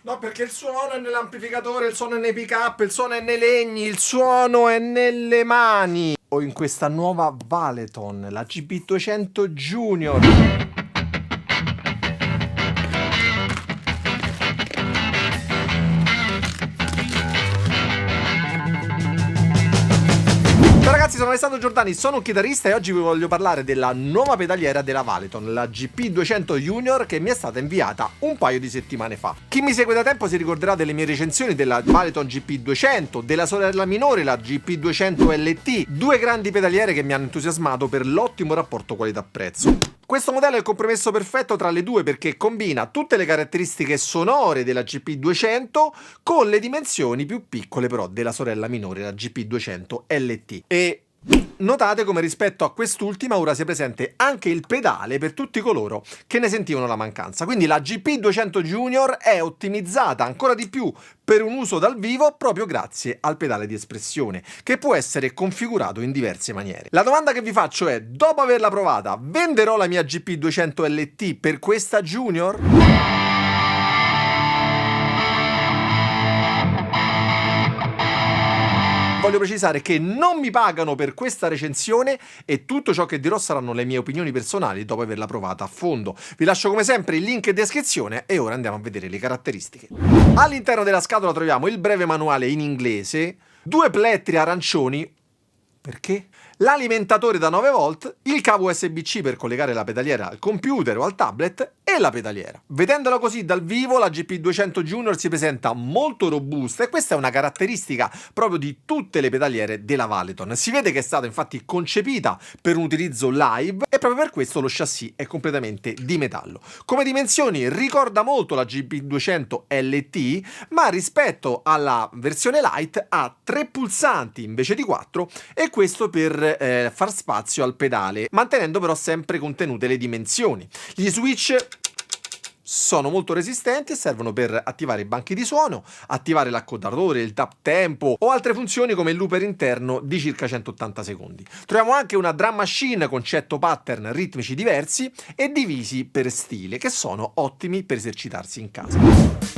No, perché il suono è nell'amplificatore, il suono è nei pick-up, il suono è nei legni, il suono è nelle mani. O in questa nuova Valeton, la GB200 Junior. Ciao ragazzi, sono Alessandro Giordani, sono un chitarrista e oggi vi voglio parlare della nuova pedaliera della Valeton, la GP200 Junior, che mi è stata inviata un paio di settimane fa. Chi mi segue da tempo si ricorderà delle mie recensioni della Valeton GP200, della sorella minore, la GP200 LT, due grandi pedaliere che mi hanno entusiasmato per l'ottimo rapporto qualità-prezzo. Questo modello è il compromesso perfetto tra le due perché combina tutte le caratteristiche sonore della GP200 con le dimensioni più piccole però della sorella minore, la GP200 LT. E notate come rispetto a quest'ultima ora sia presente anche il pedale per tutti coloro che ne sentivano la mancanza. Quindi la GP200 Junior è ottimizzata ancora di più per un uso dal vivo proprio grazie al pedale di espressione, che può essere configurato in diverse maniere. La domanda che vi faccio è: dopo averla provata, venderò la mia GP200 LT per questa Junior? Voglio precisare che non mi pagano per questa recensione e tutto ciò che dirò saranno le mie opinioni personali dopo averla provata a fondo. Vi lascio come sempre il link in descrizione e ora andiamo a vedere le caratteristiche. All'interno della scatola troviamo il breve manuale in inglese, due plettri arancioni, perché? L'alimentatore da 9 volt, il cavo USB-C per collegare la pedaliera al computer o al tablet e la pedaliera. Vedendola così dal vivo, la GP200 Junior si presenta molto robusta e questa è una caratteristica proprio di tutte le pedaliere della Valeton. Si vede che è stata infatti concepita per un utilizzo live e proprio per questo lo chassis è completamente di metallo. Come dimensioni ricorda molto la GP200 LT, ma rispetto alla versione Lite ha 3 pulsanti invece di 4 e questo per far spazio al pedale, mantenendo però sempre contenute le dimensioni. Gli switch sono molto resistenti e servono per attivare i banchi di suono, attivare l'accodatore, il tap tempo o altre funzioni come il looper interno di circa 180 secondi. Troviamo anche una drum machine con 100 pattern ritmici diversi e divisi per stile, che sono ottimi per esercitarsi in casa.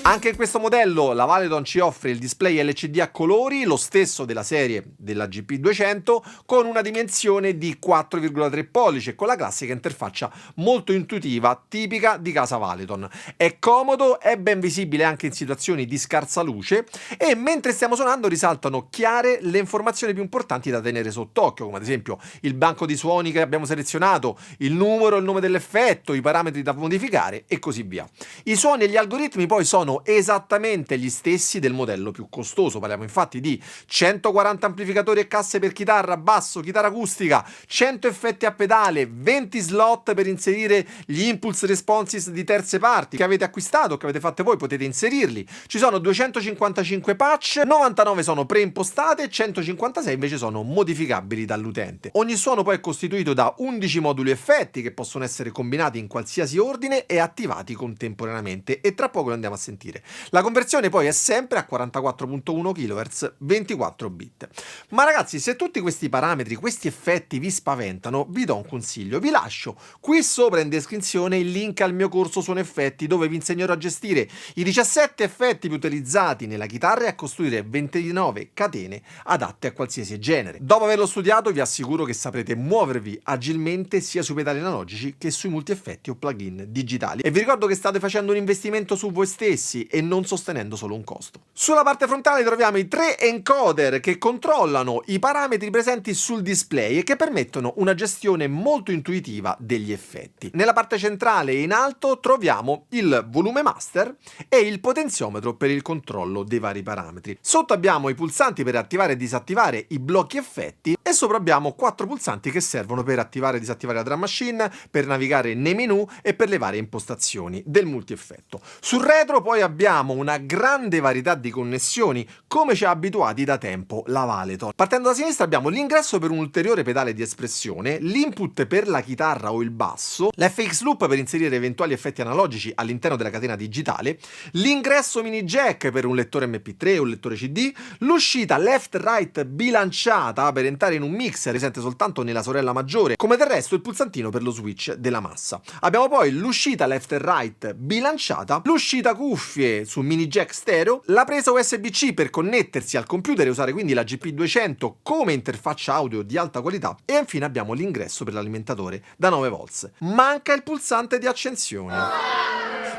Anche in questo modello la Valeton ci offre il display LCD a colori, lo stesso della serie della GP200, con una dimensione di 4,3 pollici e con la classica interfaccia molto intuitiva, tipica di casa Valeton. È comodo, è ben visibile anche in situazioni di scarsa luce e mentre stiamo suonando risaltano chiare le informazioni più importanti da tenere sott'occhio, come ad esempio il banco di suoni che abbiamo selezionato, il numero, il nome dell'effetto, i parametri da modificare e così via. I suoni e gli algoritmi poi sono esattamente gli stessi del modello più costoso. Parliamo infatti di 140 amplificatori e casse per chitarra, basso, chitarra acustica, 100 effetti a pedale, 20 slot per inserire gli impulse responses di terze parti che avete acquistato o che avete fatto voi, potete inserirli. Ci sono 255 patch, 99 sono preimpostate, 156 invece sono modificabili dall'utente. Ogni suono poi è costituito da 11 moduli effetti che possono essere combinati in qualsiasi ordine e attivati contemporaneamente e tra poco lo andiamo a sentire. La conversione poi è sempre a 44.1 kHz 24 bit. Ma ragazzi, se tutti questi parametri, questi effetti vi spaventano, vi do un consiglio. Vi lascio qui sopra in descrizione il link al mio corso Suono Effetti, dove vi insegnerò a gestire i 17 effetti più utilizzati nella chitarra e a costruire 29 catene adatte a qualsiasi genere. Dopo averlo studiato vi assicuro che saprete muovervi agilmente sia sui pedali analogici che sui multi-effetti o plugin digitali. E vi ricordo che state facendo un investimento su voi stessi e non sostenendo solo un costo. Sulla parte frontale troviamo i 3 encoder che controllano i parametri presenti sul display e che permettono una gestione molto intuitiva degli effetti. Nella parte centrale e in alto troviamo il volume master e il potenziometro per il controllo dei vari parametri. Sotto abbiamo i pulsanti per attivare e disattivare i blocchi effetti e sopra abbiamo 4 pulsanti che servono per attivare e disattivare la drum machine, per navigare nei menu e per le varie impostazioni del multi-effetto. Sul retro poi abbiamo una grande varietà di connessioni, come ci ha abituati da tempo la Valeton. Partendo da sinistra abbiamo l'ingresso per un ulteriore pedale di espressione, l'input per la chitarra o il basso, l'FX loop per inserire eventuali effetti analogici all'interno della catena digitale, l'ingresso mini jack per un lettore MP3 o un lettore CD, l'uscita left-right bilanciata per entrare in un mixer presente soltanto nella sorella maggiore, come del resto il pulsantino per lo switch della massa. Abbiamo poi l'uscita left e right bilanciata, l'uscita cuffie su mini jack stereo, la presa USB-C per connettersi al computer e usare quindi la GP200 come interfaccia audio di alta qualità e infine abbiamo l'ingresso per l'alimentatore da 9 volts. Manca il pulsante di accensione.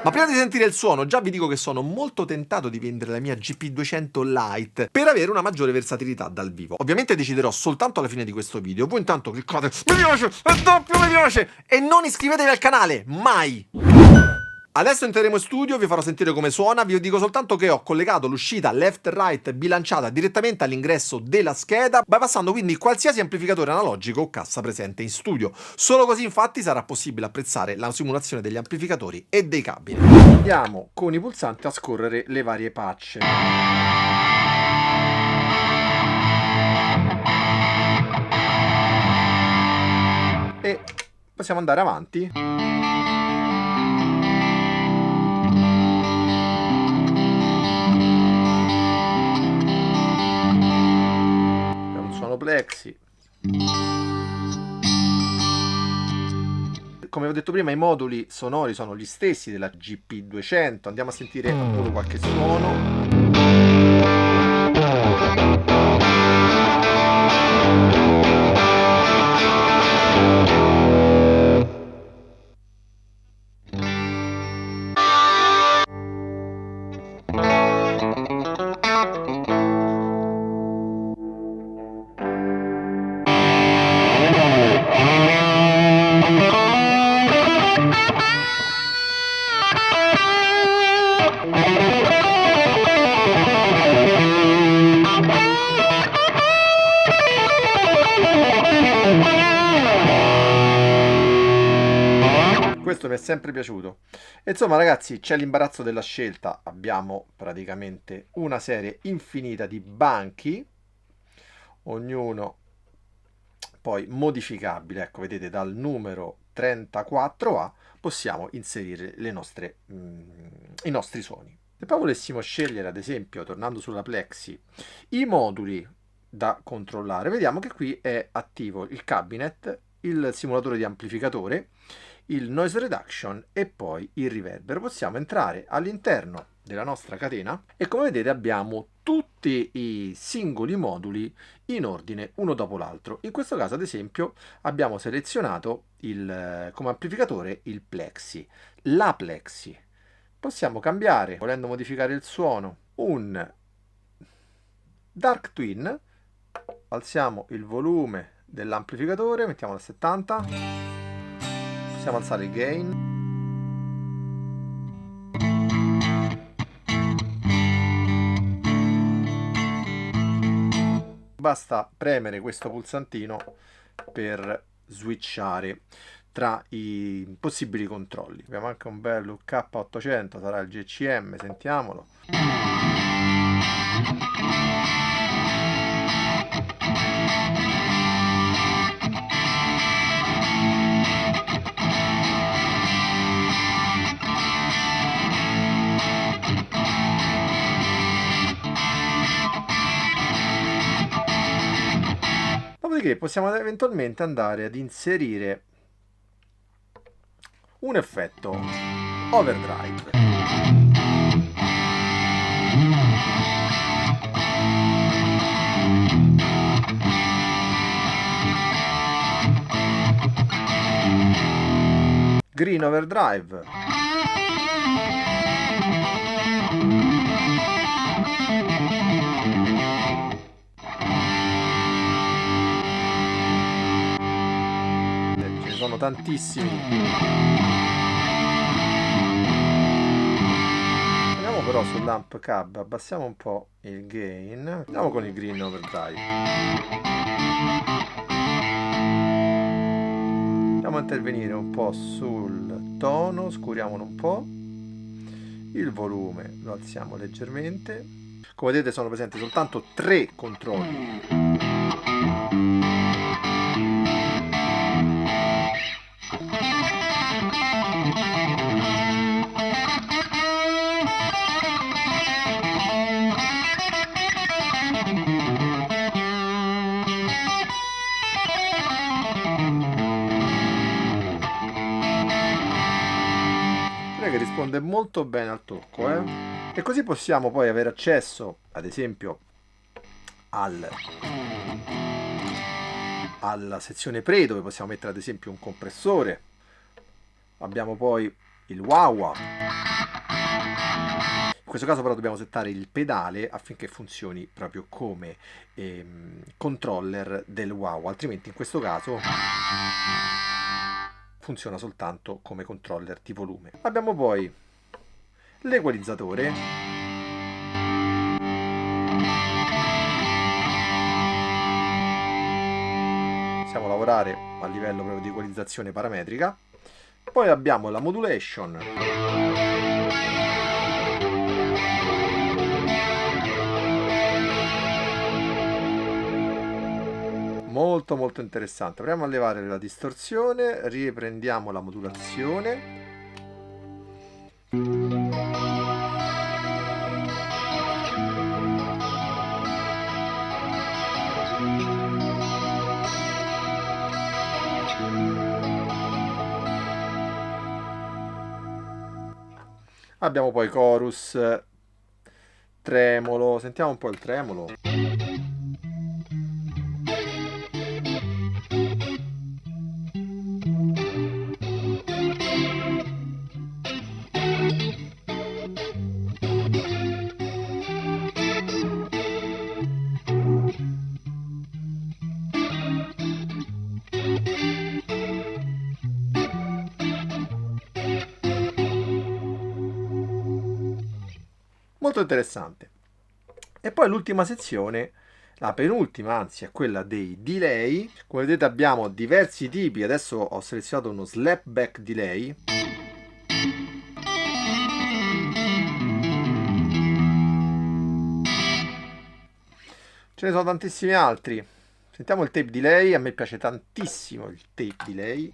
Ma prima di sentire il suono, già vi dico che sono molto tentato di vendere la mia GP200 Lite per avere una maggiore versatilità dal vivo. Ovviamente deciderò soltanto alla fine di questo video. Voi intanto cliccate mi piace, e doppio mi piace e non iscrivetevi al canale, mai! Adesso entreremo in studio, vi farò sentire come suona, vi dico soltanto che ho collegato l'uscita left-right bilanciata direttamente all'ingresso della scheda, bypassando quindi qualsiasi amplificatore analogico o cassa presente in studio. Solo così infatti sarà possibile apprezzare la simulazione degli amplificatori e dei cabi. Andiamo con i pulsanti a scorrere le varie patch. E possiamo andare avanti. Plexi. Come ho detto prima, i moduli sonori sono gli stessi della GP200. Andiamo a sentire al volo qualche suono. Questo mi è sempre piaciuto. E insomma ragazzi, c'è l'imbarazzo della scelta. Abbiamo praticamente una serie infinita di banchi, ognuno poi modificabile. Ecco, vedete, dal numero 34A possiamo inserire i nostri suoni. Se poi volessimo scegliere, ad esempio, tornando sulla Plexi, i moduli da controllare, vediamo che qui è attivo il cabinet, il simulatore di amplificatore, il noise reduction e poi il riverbero. Possiamo entrare all'interno della nostra catena e come vedete abbiamo tutti i singoli moduli in ordine uno dopo l'altro. In questo caso ad esempio abbiamo selezionato come amplificatore il Plexi, la Plexi. Possiamo cambiare, volendo modificare il suono, un Dark Twin, alziamo il volume dell'amplificatore, mettiamolo a 70, possiamo alzare il gain. Basta premere questo pulsantino per switchare tra i possibili controlli. Abbiamo anche un bello K800, sarà il GCM, sentiamolo. Dopodiché possiamo eventualmente andare ad inserire un effetto overdrive. Green overdrive. Ce ne sono tantissimi. Andiamo però sull'amp cab, abbassiamo un po' il gain. Andiamo con il green overdrive. Andiamo a intervenire un po' sul tono, scuriamolo un po' il volume lo alziamo leggermente. Come vedete sono presenti soltanto 3 controlli. Che risponde molto bene al tocco, e così possiamo poi avere accesso ad esempio alla sezione pre, dove possiamo mettere ad esempio un compressore. Abbiamo poi il wah-wah. In questo caso però dobbiamo settare il pedale affinché funzioni proprio come controller del wah-wah, altrimenti in questo caso funziona soltanto come controller di volume. Abbiamo poi l'equalizzatore, possiamo lavorare a livello proprio di equalizzazione parametrica. Poi abbiamo la modulation, molto interessante. Proviamo a levare la distorsione, riprendiamo la modulazione. Abbiamo poi chorus, tremolo, sentiamo un po' il tremolo. Molto interessante. E poi l'ultima sezione, la penultima anzi, è quella dei delay. Come vedete abbiamo diversi tipi, adesso ho selezionato uno slapback delay. Ce ne sono tantissimi altri. Sentiamo il tape delay, a me piace tantissimo il tape delay.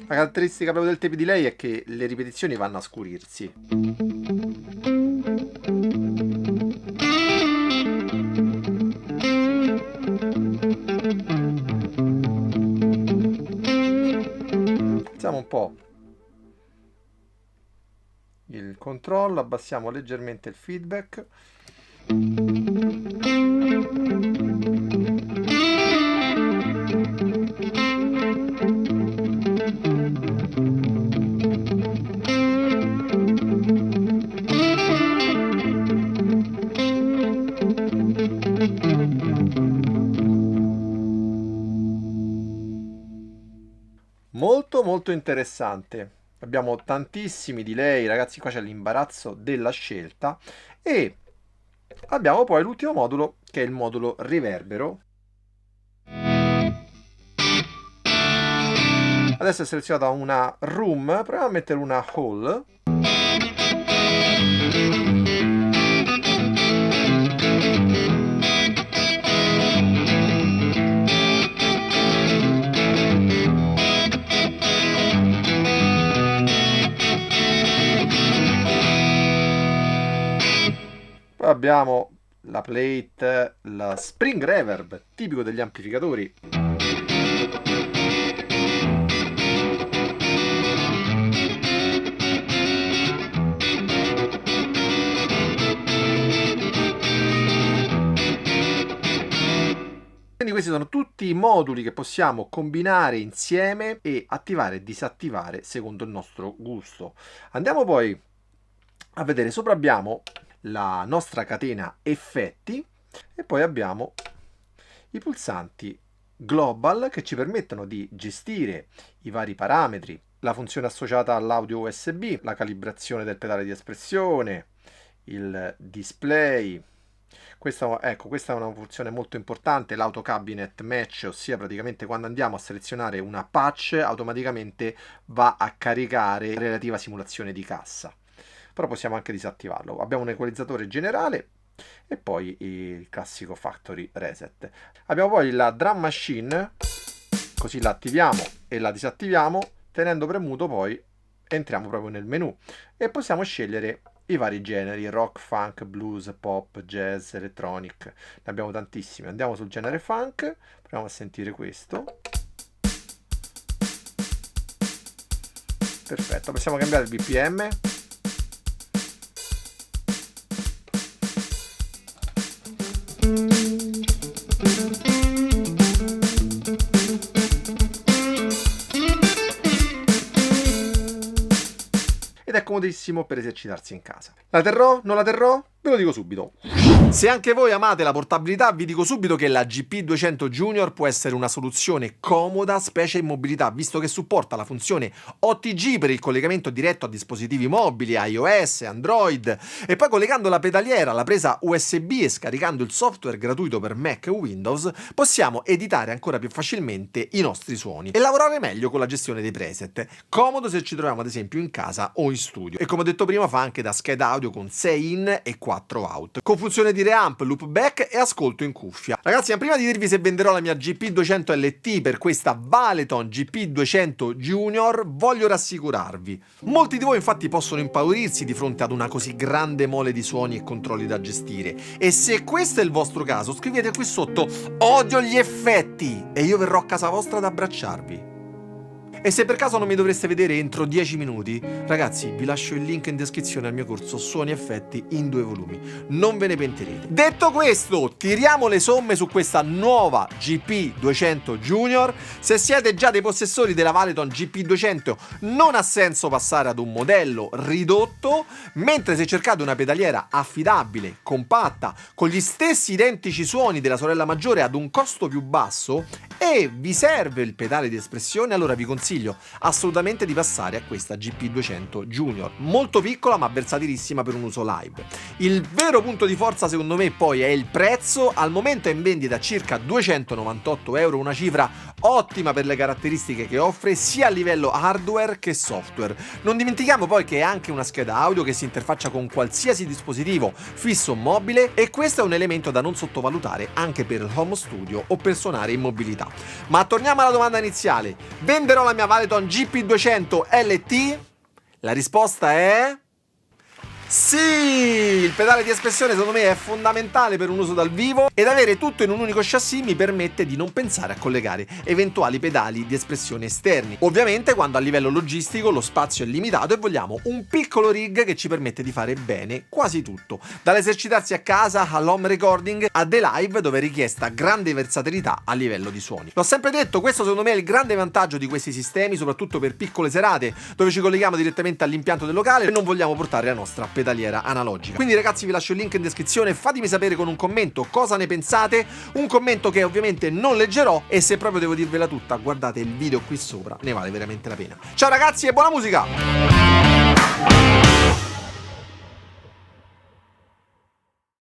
La caratteristica proprio del tape delay è che le ripetizioni vanno a scurirsi. Alziamo un po' il controllo, abbassiamo leggermente il feedback. Molto interessante. Abbiamo tantissimi delay, ragazzi, qua c'è l'imbarazzo della scelta. E abbiamo poi l'ultimo modulo, che è il modulo riverbero. Adesso è selezionata una room, proviamo a mettere una hall. Poi abbiamo la plate, la spring reverb, tipico degli amplificatori. Quindi questi sono tutti i moduli che possiamo combinare insieme e attivare e disattivare secondo il nostro gusto. Andiamo poi a vedere, sopra abbiamo la nostra catena effetti e poi abbiamo i pulsanti global che ci permettono di gestire i vari parametri, la funzione associata all'audio USB, la calibrazione del pedale di espressione, il display. Ecco, questa è una funzione molto importante, l'auto cabinet match, ossia praticamente quando andiamo a selezionare una patch automaticamente va a caricare la relativa simulazione di cassa. Però possiamo anche disattivarlo. Abbiamo un equalizzatore generale e poi il classico factory reset. Abbiamo poi la drum machine, così la attiviamo e la disattiviamo, tenendo premuto poi entriamo proprio nel menu e possiamo scegliere i vari generi: rock, funk, blues, pop, jazz, electronic. Ne abbiamo tantissimi. Andiamo sul genere funk, proviamo a sentire questo. Perfetto, possiamo cambiare il BPM. Ed è comodissimo per esercitarsi in casa. La terrò? Non la terrò? Ve lo dico subito. Se anche voi amate la portabilità, vi dico subito che la GP200 Junior può essere una soluzione comoda, specie in mobilità, visto che supporta la funzione OTG per il collegamento diretto a dispositivi mobili, iOS, Android, e poi collegando la pedaliera alla presa USB e scaricando il software gratuito per Mac e Windows, possiamo editare ancora più facilmente i nostri suoni e lavorare meglio con la gestione dei preset. Comodo se ci troviamo ad esempio in casa o in studio. E come ho detto prima, fa anche da scheda audio con 6 in e 4 out, con funzione di reamp, loopback e ascolto in cuffia. Ragazzi, ma prima di dirvi se venderò la mia GP200 LT per questa Valeton GP200 Junior, voglio rassicurarvi. Molti di voi infatti possono impaurirsi di fronte ad una così grande mole di suoni e controlli da gestire, e se questo è il vostro caso scrivete qui sotto "odio gli effetti" e io verrò a casa vostra ad abbracciarvi. E se per caso non mi dovreste vedere entro 10 minuti, ragazzi, vi lascio il link in descrizione al mio corso Suoni Effetti in 2 volumi. Non ve ne pentirete. Detto questo, tiriamo le somme su questa nuova GP200 Junior. Se siete già dei possessori della Valeton GP200, non ha senso passare ad un modello ridotto, mentre se cercate una pedaliera affidabile, compatta, con gli stessi identici suoni della sorella maggiore ad un costo più basso e vi serve il pedale di espressione, allora vi consiglio assolutamente di passare a questa GP200 Junior, molto piccola ma versatilissima per un uso live. Il vero punto di forza secondo me poi è il prezzo. Al momento è in vendita a circa 298 euro, una cifra ottima per le caratteristiche che offre sia a livello hardware che software. Non dimentichiamo poi che è anche una scheda audio che si interfaccia con qualsiasi dispositivo fisso o mobile, e questo è un elemento da non sottovalutare anche per il home studio o per suonare in mobilità. Ma torniamo alla domanda iniziale: venderò la mia Valeton GP200 LT? La risposta è sì! Il pedale di espressione secondo me è fondamentale per un uso dal vivo, ed avere tutto in un unico chassis mi permette di non pensare a collegare eventuali pedali di espressione esterni. Ovviamente quando a livello logistico lo spazio è limitato e vogliamo un piccolo rig che ci permette di fare bene quasi tutto, dall'esercitarsi a casa all'home recording a dei live dove è richiesta grande versatilità a livello di suoni. L'ho sempre detto, questo secondo me è il grande vantaggio di questi sistemi, soprattutto per piccole serate dove ci colleghiamo direttamente all'impianto del locale e non vogliamo portare la nostra pedaliera analogica. Quindi ragazzi, vi lascio il link in descrizione, fatemi sapere con un commento cosa ne pensate, un commento che ovviamente non leggerò, e se proprio devo dirvela tutta, guardate il video qui sopra, ne vale veramente la pena. Ciao ragazzi e buona musica!